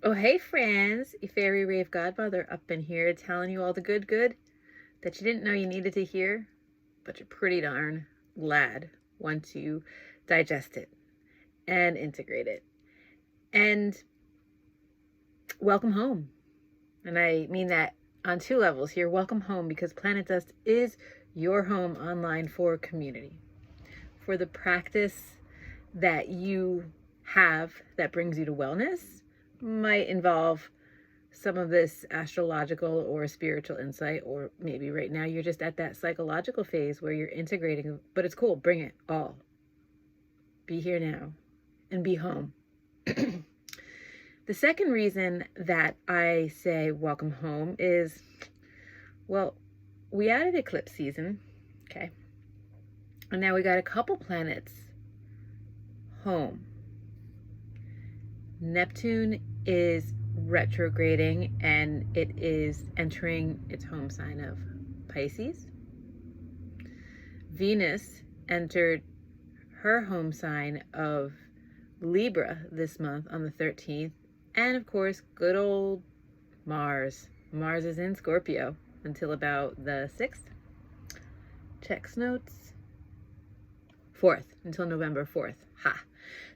Oh, hey friends, a fairy rave godmother up in here telling you all the good that you didn't know you needed to hear, but you're pretty darn glad once you digest it and integrate it. And welcome home. And I mean that on two levels here. Welcome home because Planet Dust is your home online for community, for the practice that you have that brings you to wellness. Might involve some of this astrological or spiritual insight, or maybe right now you're just at that psychological phase where you're integrating, but it's cool. Bring it all. Be here now and be home. The second reason that I say welcome home is, well, we added eclipse season, okay? And now we got a couple planets home. Neptune is retrograding and it is entering its home sign of Pisces. Venus entered her home sign of Libra this month on the 13th. And of course, good old Mars. Mars is in Scorpio until about the 6th. Checks notes. 4th, until November 4th. Ha.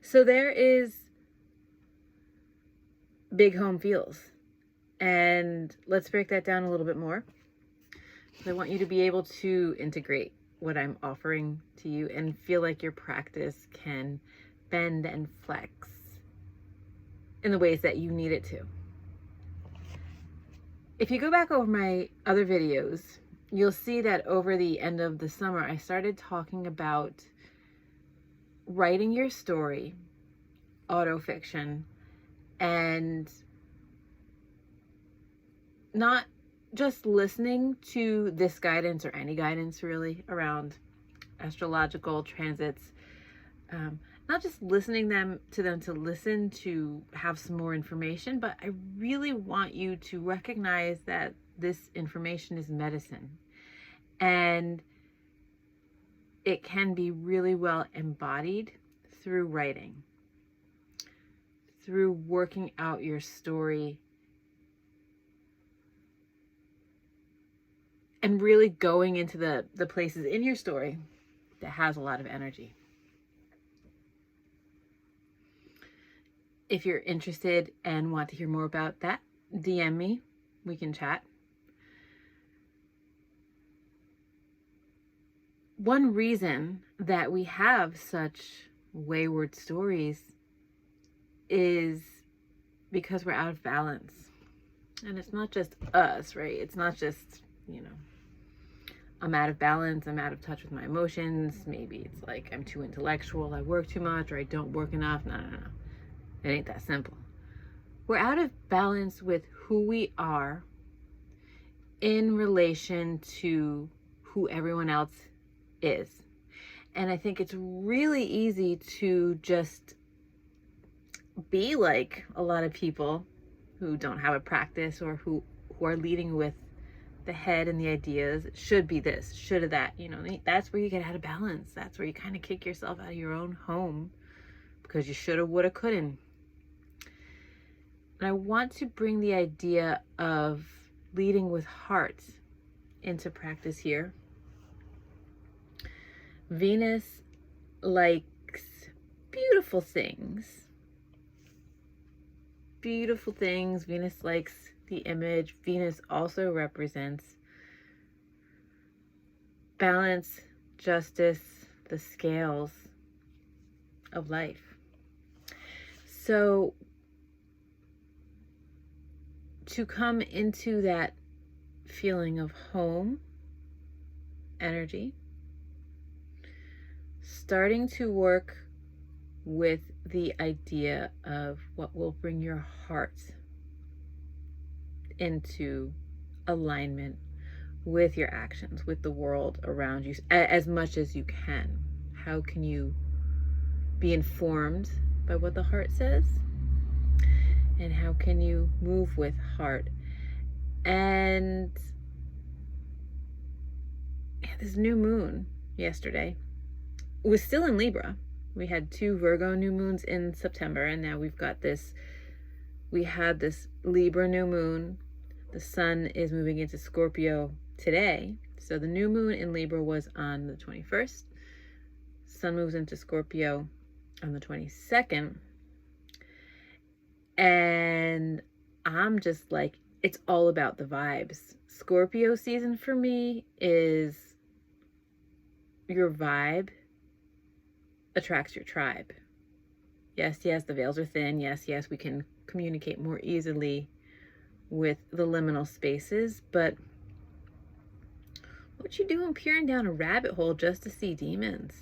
So there is big home feels. And let's break that down a little bit more. I want you to be able to integrate what I'm offering to you and feel like your practice can bend and flex in the ways that you need it to. If you go back over my other videos, you'll see that over the end of the summer, I started talking about writing your story, autofiction, and not just listening to this guidance or any guidance really around astrological transits, not just listening to them to listen to have some more information, but I really want you to recognize that this information is medicine and it can be really well embodied through writing, through working out your story, and really going into the places in your story that has a lot of energy. If you're interested and want to hear more about that, DM me. We can chat. One reason that we have such wayward stories is because we're out of balance. And it's not just us, right? It's not just, I'm out of balance, I'm out of touch with my emotions. Maybe it's like I'm too intellectual, I work too much, or I don't work enough. No. It ain't that simple. We're out of balance with who we are in relation to who everyone else is. And I think it's really easy to just be like a lot of people who don't have a practice or who are leading with the head and the ideas. Should be this, should have that. That's where you get out of balance. That's where you kind of kick yourself out of your own home because you shoulda, woulda, couldn't. And I want to bring the idea of leading with heart into practice here. Venus likes beautiful things. Beautiful things. Venus likes the image. Venus also represents balance, justice, the scales of life. So to come into that feeling of home energy, starting to work with the idea of what will bring your heart into alignment with your actions, with the world around you, as much as you can. How can you be informed by what the heart says? And how can you move with heart? And this new moon yesterday was still in Libra. We had 2 Virgo new moons in September, and now we've got this we had this Libra new moon. The sun is moving into Scorpio today. So the new moon in Libra was on the 21st. Sun moves into Scorpio on the 22nd. And I'm just like, it's all about the vibes. Scorpio season for me is your vibe attracts your tribe. Yes, the veils are thin. Yes, we can communicate more easily with the liminal spaces, but what you doing peering down a rabbit hole just to see demons?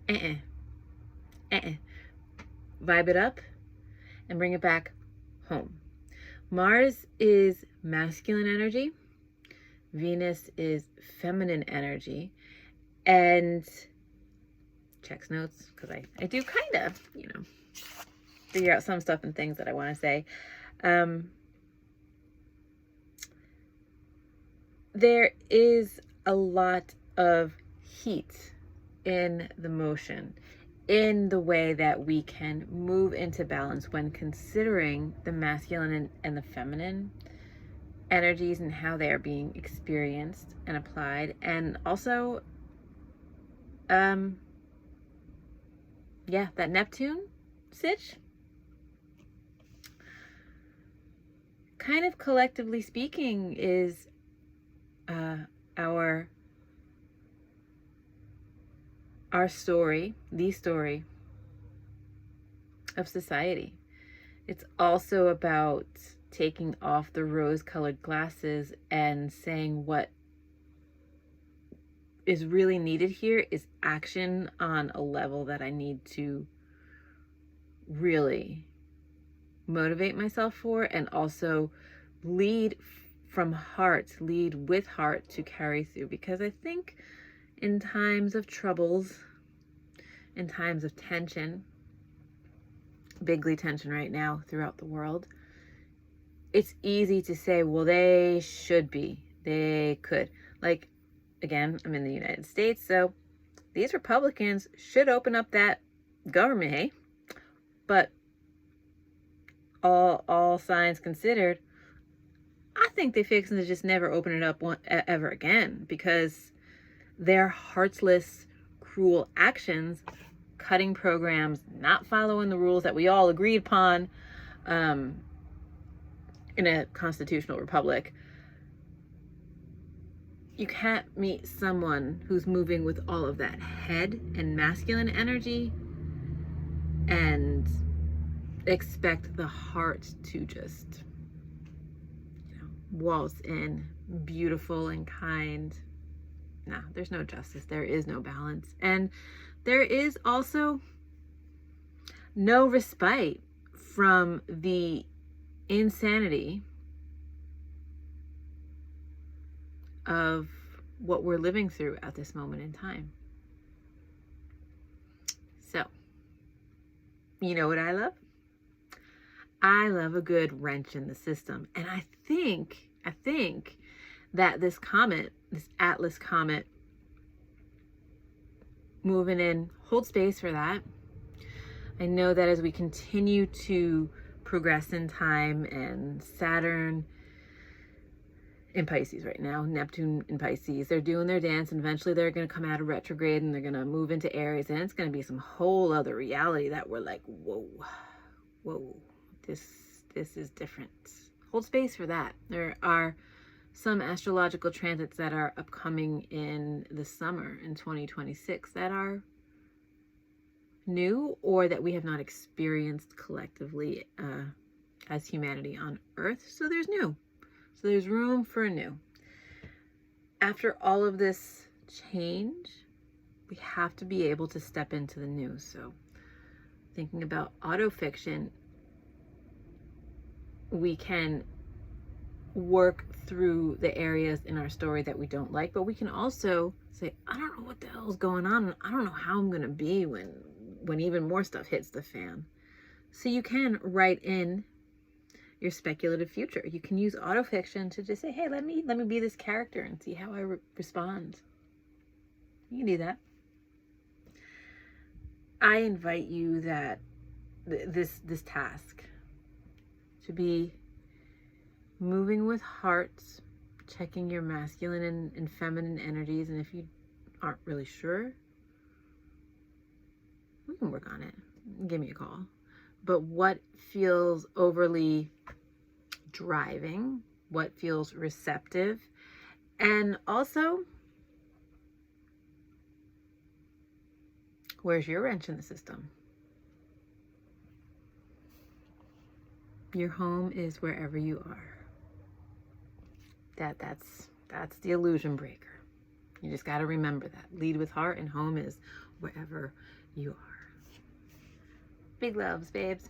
Vibe it up and bring it back home. Mars is masculine energy. Venus is feminine energy. And checks notes, because I do kind of, figure out some stuff and things that I want to say. There is a lot of heat in the motion, in the way that we can move into balance when considering the masculine and the feminine energies and how they are being experienced and applied. And also, that Neptune sitch, kind of collectively speaking, is our story, the story of society. It's also about taking off the rose-colored glasses and saying what is really needed here is action on a level that I need to really motivate myself for, and also lead from heart, lead with heart to carry through. Because I think in times of troubles, in times of tension, bigly tension right now throughout the world, it's easy to say, well, they should be, they could. Like, again, I'm in the United States, so these Republicans should open up that government, hey? But all signs considered, I think they're fixing to just never open it up ever again, because their heartless, cruel actions, cutting programs, not following the rules that we all agreed upon in a constitutional republic. You can't meet someone who's moving with all of that head and masculine energy and expect the heart to just waltz in, beautiful and kind. Nah, there's no justice. There is no balance. And there is also no respite from the insanity of what we're living through at this moment in time. So, you know what I love? I love a good wrench in the system. And I think that this comet, this Atlas comet, moving in, hold space for that. I know that as we continue to progress in time, and Saturn in Pisces right now, Neptune in Pisces, they're doing their dance, and eventually they're going to come out of retrograde and they're going to move into Aries, and it's going to be some whole other reality that we're like, whoa, this is different. Hold space for that. There are some astrological transits that are upcoming in the summer in 2026 that are new, or that we have not experienced collectively as humanity on Earth. So there's new. So there's room for a new. After all of this change, we have to be able to step into the new. So thinking about autofiction, we can work through the areas in our story that we don't like, but we can also say, I don't know what the hell is going on, and I don't know how I'm going to be when even more stuff hits the fan. So you can write in your speculative future. You can use autofiction to just say, hey, let me be this character and see how I respond. You can do that. I invite you that this task, to be moving with heart, checking your masculine and feminine energies. And if you aren't really sure, we can work on it. Give me a call. But what feels overly driving? What feels receptive? And also, where's your wrench in the system? Your home is wherever you are. That's the illusion breaker. You just got to remember that. Lead with heart, and home is wherever you are. Big loves, babes.